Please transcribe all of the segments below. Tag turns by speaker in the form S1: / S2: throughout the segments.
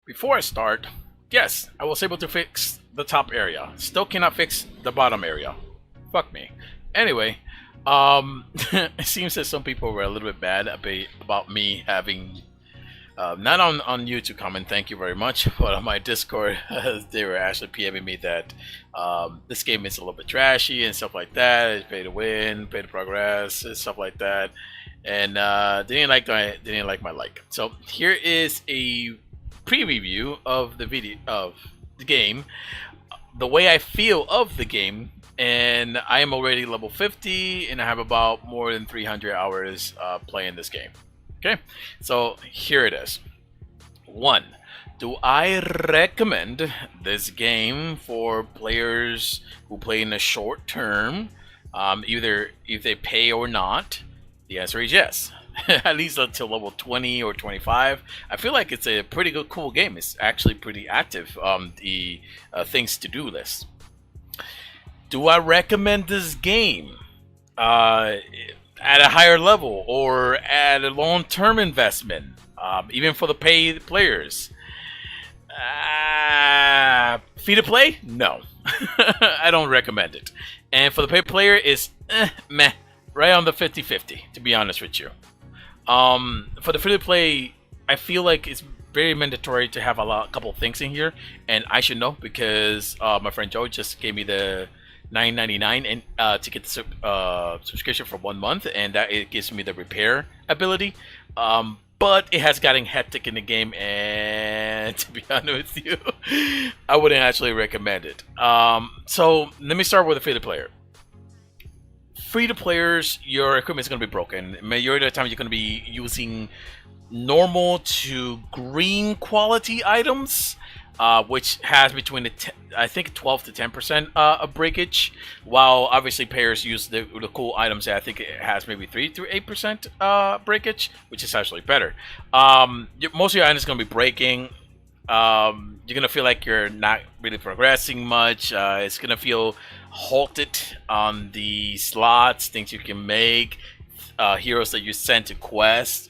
S1: Before I start, yes, I was able to fix the top area. Still cannot fix the bottom area. Fuck me. Anyway, it seems that some people were a little bit bad about me having, not on YouTube comment, thank you very much, but on my Discord, they were actually PMing me that this game is a little bit trashy and stuff like that. It's pay to win, pay to progress, and stuff like that. And they didn't like my like. So here is a preview of the video of the game, the way I feel of the game, and I am already level 50, and I have about more than 300 hours playing this game. Okay, so here it is. 1. Do I recommend this game for players who play in the short term, either if they pay or not? The answer is yes. At least until level 20 or 25. I feel like it's a pretty good, cool game. It's actually pretty active on the things to do list. Do I recommend this game at a higher level or at a long-term investment, even for the paid players? Free to play? No. I don't recommend it. And for the paid player, it's meh. Right on the 50-50, to be honest with you. For the free to play, I feel like it's very mandatory to have a couple of things in here, and I should know because my friend Joe just gave me the $9.99 and to get the subscription for 1 month, and that it gives me the repair ability. But it has gotten hectic in the game, and to be honest with you, I wouldn't actually recommend it. So let me start with the free to player. Free to players, your equipment is going to be broken. Majority of the time, you're going to be using normal to green quality items, which has between I think 12 to 10% of breakage. While obviously players use the cool items that I think it has maybe 3 to 8% breakage, which is actually better. Most of your items are going to be breaking. You're going to feel like you're not really progressing much. It's going to feel halted on the slots, things you can make, heroes that you send to quests.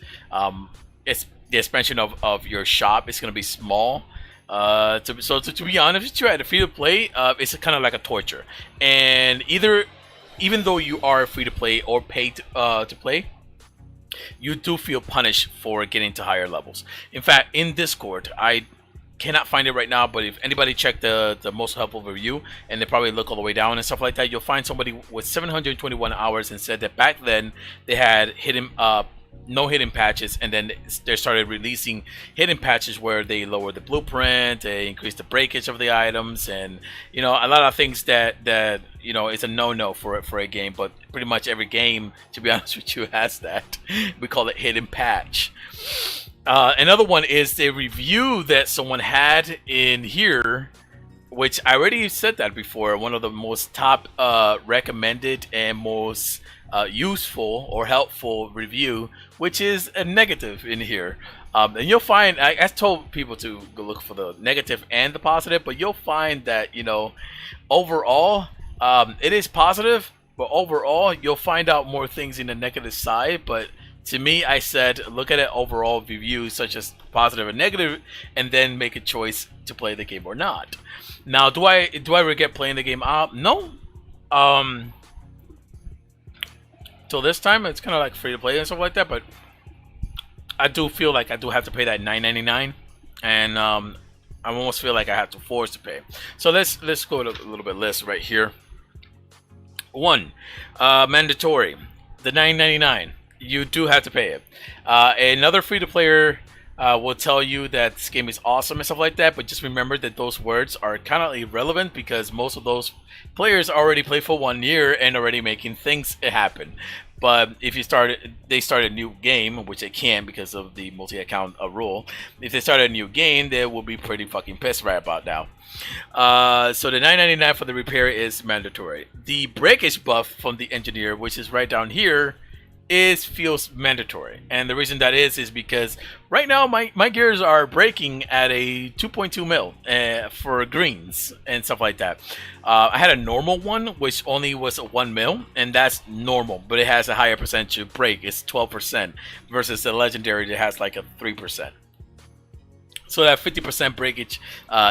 S1: It's the expansion of your shop is going to be small. To be honest with you, at a free to play, it's kind of like a torture. And even though you are free to play or paid to play, you do feel punished for getting to higher levels. In fact, in Discord, I cannot find it right now, but if anybody checked the most helpful review, and they probably look all the way down and stuff like that, you'll find somebody with 721 hours and said that back then they had no hidden patches, and then they started releasing hidden patches where they lowered the blueprint, they increased the breakage of the items, and a lot of things that it's a no-no for a game. But pretty much every game, to be honest with you, has that. We call it hidden patch. Another one is the review that someone had in here, which I already said that before. One of the most top recommended and most useful or helpful review, which is a negative in here. And you'll find, I told people to go look for the negative and the positive, but you'll find that, overall, it is positive, but overall, you'll find out more things in the negative side. But to me, I said, look at it overall reviews, such as positive and negative, and then make a choice to play the game or not. Now, do I regret playing the game? No. Till this time, it's kind of like free to play and stuff like that, but I do feel like I do have to pay that $9.99, and I almost feel like I have to force to pay. So let's go to a little bit list right here. 1, mandatory, the $9.99. You do have to pay it. Another free-to-player will tell you that this game is awesome and stuff like that, but just remember that those words are kind of irrelevant because most of those players already play for 1 year and already making things happen. But if they start a new game, which they can because of the multi-account rule. If they start a new game, they will be pretty fucking pissed right about now. So the $9.99 for the repair is mandatory. The breakage buff from the engineer, which is right down here, feels mandatory, and the reason that is because right now my gears are breaking at a 2.2 mil for greens and stuff like that. I had a normal one which only was a 1 mil, and that's normal, but it has a higher percentage of break. It's 12% versus the legendary that has like a 3%. So that 50% breakage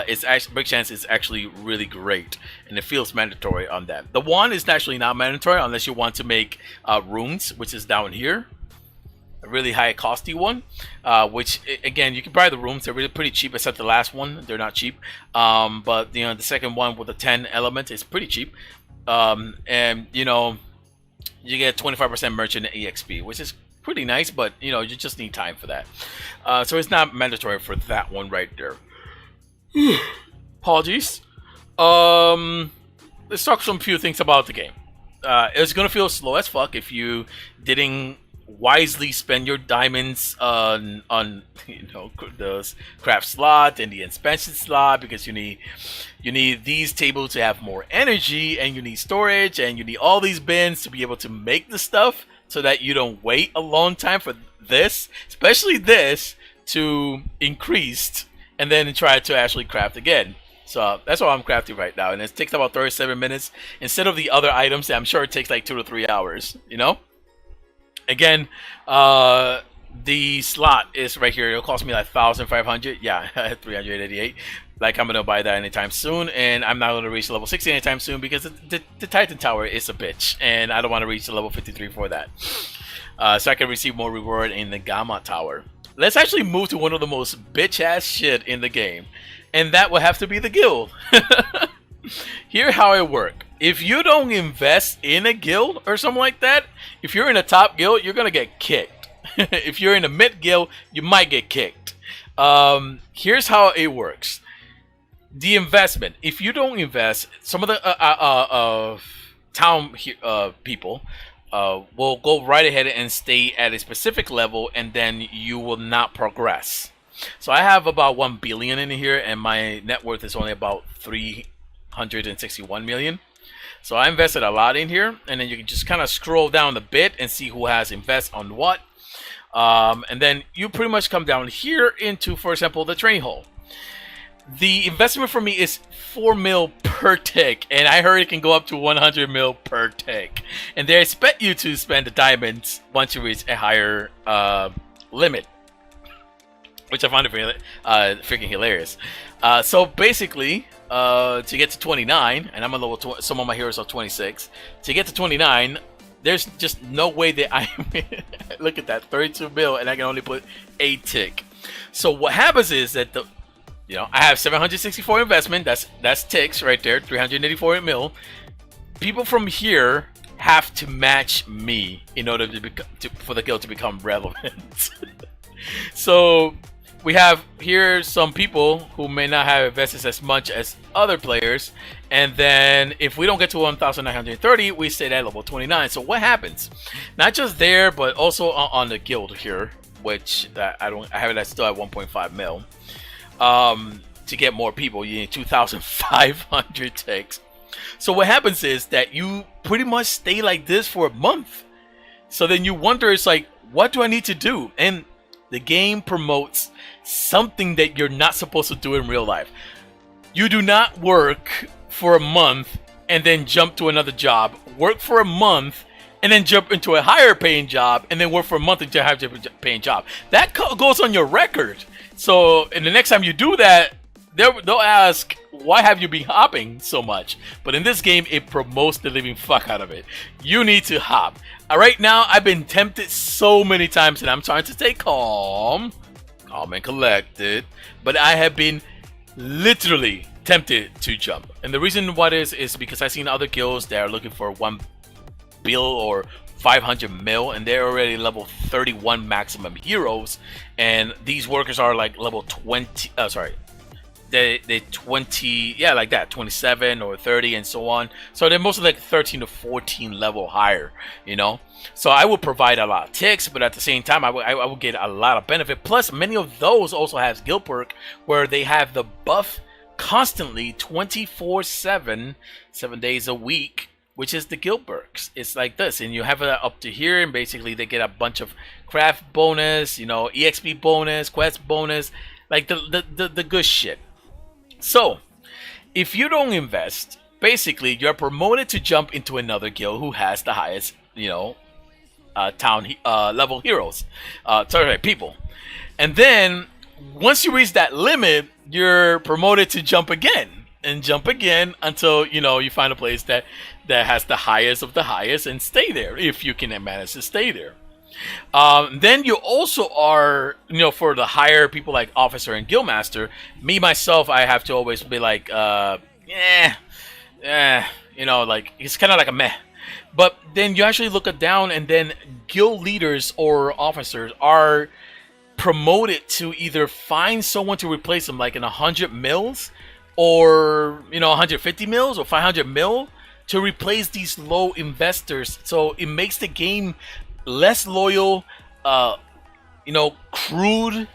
S1: is actually break chance is actually really great, and it feels mandatory on that. The one is actually not mandatory unless you want to make runes, which is down here, a really high costy one. Which again, you can buy the rooms; they're really pretty cheap, except the last one; they're not cheap. But you know, the second one with the 10 element is pretty cheap, and you know, you get 25% merchant exp, which is pretty nice, but you know, you just need time for that. So it's not mandatory for that one right there. Apologies. Let's talk some few things about the game. It's gonna feel slow as fuck if you didn't wisely spend your diamonds on you know, the craft slot and the expansion slot, because you need these tables to have more energy, and you need storage, and you need all these bins to be able to make the stuff, so that you don't wait a long time for this, especially this, to increase, and then try to actually craft again. So that's what I'm crafting right now, and it takes about 37 minutes instead of the other items that I'm sure it takes like 2 to 3 hours, you know. Again, the slot is right here. It'll cost me like 1,500. Yeah, 388. Like, I'm gonna buy that anytime soon, and I'm not gonna reach level 60 anytime soon because the Titan Tower is a bitch, and I don't want to reach the level 53 for that. So I can receive more reward in the Gamma Tower. Let's actually move to one of the most bitch ass shit in the game, and that will have to be the guild. Here's how it works. If you don't invest in a guild or something like that, if you're in a top guild, you're gonna get kicked. If you're in a mid guild, you might get kicked. Here's how it works. The investment. If you don't invest, some of the town people will go right ahead and stay at a specific level, and then you will not progress. So I have about 1 billion in here, and my net worth is only about 361 million. So I invested a lot in here, and then you can just kind of scroll down a bit and see who has invest on what. And then you pretty much come down here into, for example, the training hall. The investment for me is 4 mil per tick, and I heard it can go up to 100 mil per tick. And they expect you to spend the diamonds once you reach a higher limit, which I find it freaking hilarious. So basically, to get to 29, and I'm a level some of my heroes are 26. To get to 29, there's just no way that I look at that 32 mil, and I can only put 8 tick. So what happens is that I have 764 investment. That's ticks right there. 384 mil. People from here have to match me in order for the guild to become relevant. So we have here some people who may not have invested as much as other players, and then if we don't get to 1,930, we stay at level 29. So what happens? Not just there, but also on the guild here, which I have it still at 1.5 mil. To get more people, you need 2,500 ticks. So what happens is that you pretty much stay like this for a month. So then you wonder, it's like, what do I need to do? And the game promotes something that you're not supposed to do in real life. You do not work for a month and then jump to another job. Work for a month and then jump into a higher paying job, and then work for a month until you have a paying job. That goes on your record. So, and the next time you do that, they'll ask, why have you been hopping so much? But in this game, it promotes the living fuck out of it. You need to hop. Right now, I've been tempted so many times, and I'm trying to stay calm and collected, but I have been literally tempted to jump. And the reason why is because I've seen other guilds that are looking for 1 bill or 500 mil, and they're already level 31 maximum heroes, and these workers are like level 20. They 20, yeah, like that, 27 or 30 and so on. So they're mostly like 13 to 14 level higher, you know. So I will provide a lot of ticks, but at the same time, I will get a lot of benefit. Plus, many of those also have guild perk where they have the buff constantly 24/7, 7 days a week, which is the guild perks. It's like this, and you have it up to here, and basically they get a bunch of craft bonus, you know, EXP bonus, quest bonus, like the good shit. So, if you don't invest, basically you're promoted to jump into another guild who has the highest, you know, town level heroes, people. And then once you reach that limit, you're promoted to jump again and jump again until you find a place that has the highest of the highest and stay there if you can manage to stay there. Then you also are, for the higher people like officer and guildmaster. Me myself, I have to always be like, like it's kind of like a meh. But then you actually look it down, and then guild leaders or officers are promoted to either find someone to replace them, like in 100 mils, or 150 mils, or 500 mil, to replace these low investors. So it makes the game less loyal, crude,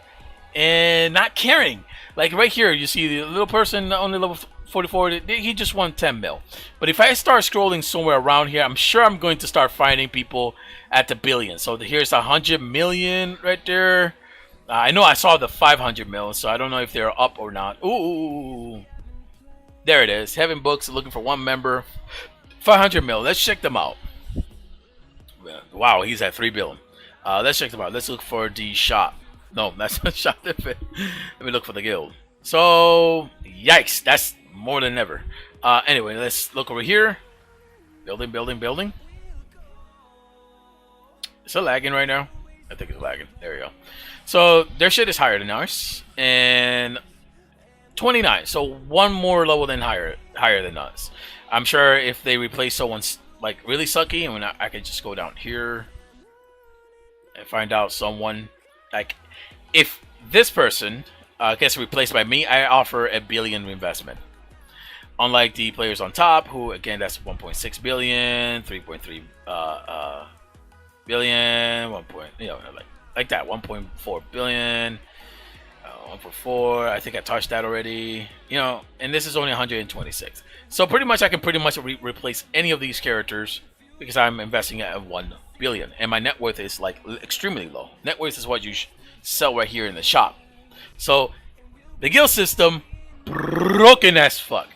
S1: and not caring. Like right here, you see the little person only level 44. He just won 10 mil. But if I start scrolling somewhere around here, I'm sure I'm going to start finding people at the billion. So here's 100 million right there. I know I saw the 500 mil, so I don't know if they're up or not. Ooh, there it is. Heaven Books looking for one member. 500 mil. Let's check them out. Wow, he's at 3 billion. Let's check them out. Let's look for the shop. No, that's not shop. Let me look for the guild. So, yikes, that's more than ever. Anyway, let's look over here. Building. Is it lagging right now? I think it's lagging. There we go. So their shit is higher than ours, and 29. So one more level than higher than us. I'm sure if they replace someone's like really sucky, and I could just go down here and find out someone like if this person gets replaced by me, I offer a billion investment. Unlike the players on top, who again that's 1.6 billion, 3.3 billion, 1. Like that, 1.4 billion, 1.4. I think I touched that already. And this is only 126. So pretty much I can replace any of these characters because I'm investing at 1 billion, and my net worth is like extremely low. Net worth is what you sell right here in the shop. So the guild system broken as fuck.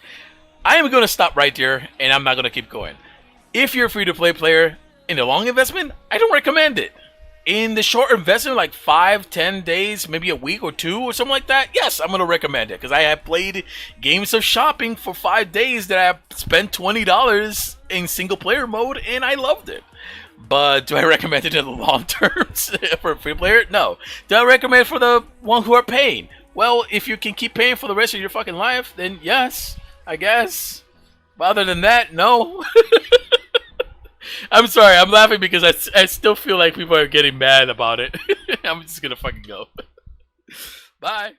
S1: I am going to stop right there, and I'm not going to keep going. If you're a free-to-play player in the long investment, I don't recommend it. In the short investment, like 5-10 days, maybe a week or 2 or something like that, yes, I'm going to recommend it. Because I have played games of shopping for 5 days that I have spent $20 in single-player mode, and I loved it. But do I recommend it in the long terms for a free player? No. Do I recommend it for the one who are paying? Well, if you can keep paying for the rest of your fucking life, then yes, I guess. But other than that, no. I'm sorry, I'm laughing because I still feel like people are getting mad about it. I'm just gonna fucking go. Bye.